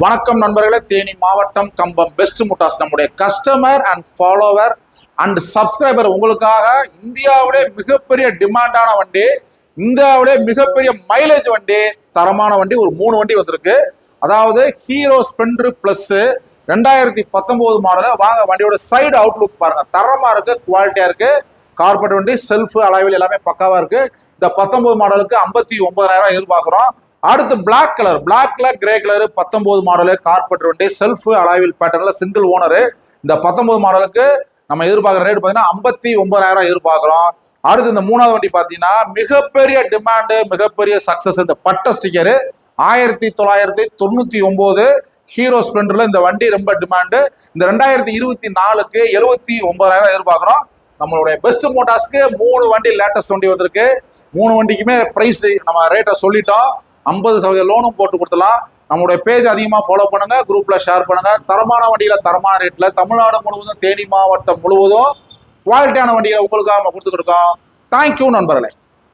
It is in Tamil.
வணக்கம் நண்பர்களே, தேனி மாவட்டம் கம்பம் பெஸ்ட் மோட்டார்ஸ் நம்முடைய customer and follower and subscriber உங்களுக்காக இந்தியாவிலே மிகப்பெரிய டிமாண்டான வண்டி, இந்தியாவிலே மிகப்பெரிய மைலேஜ் வண்டி, தரமான வண்டி ஒரு 3 வண்டி வந்திருக்கு. அதாவது ஹீரோ ஸ்பெண்டர் பிளஸ் 2019 மாடல். வாங்க வண்டியோட சைடு அவுட்லுக் பாருங்க, தரமா இருக்கு, குவாலிட்டியா இருக்கு. கார்பெட் வண்டி, செல்ஃப் அலாவில் எல்லாமே பக்காவா இருக்கு. இந்த 19 மாடலுக்கு 59,000 எதிர்பார்க்கிறோம். அடுத்து பிளாக் பிளாக்ல கிரே கலர் 19 மாடலு கார்பெட் வண்டி, செல்ஃப் அலாவில் பேட்டர்ல சிங்கிள் ஓனரு. இந்த 19 மாடலுக்கு நம்ம எதிர்பார்க்குற ரேட் பார்த்தீங்கன்னா 59,000 எதிர்பார்க்கிறோம். அடுத்து இந்த 3வது வண்டி பார்த்தீங்கன்னா மிகப்பெரிய டிமாண்டு, மிகப்பெரிய சக்சஸ். இந்த பட்ட ஸ்டிக்கரு 1999 ஹீரோ ஸ்பிளெண்டர்ல இந்த வண்டி ரொம்ப டிமாண்டு. இந்த 2024க்கு 79,000 எதிர்பார்க்கிறோம். நம்மளுடைய பெஸ்ட் மோட்டார்ஸ்க்கு 3 வண்டி லேட்டஸ்ட் வண்டி வந்திருக்கு. 3 வண்டிக்குமே பிரைஸ் நம்ம ரேட்டை சொல்லிட்டோம். 50% லோனும் போட்டு கொடுத்துலாம். நம்மளுடைய பேஜ் அதிகமாக ஃபாலோ பண்ணுங்க, குரூப்ல ஷேர் பண்ணுங்க. தரமான வண்டியில தரமான ரேட்ல தமிழ்நாடு முழுவதும், தேனி மாவட்டம் முழுவதும் குவாலிட்டியான வண்டிகளை உங்களுக்காக நம்ம கொடுத்துட்டு இருக்கோம். தேங்க்யூ நண்பர்களே.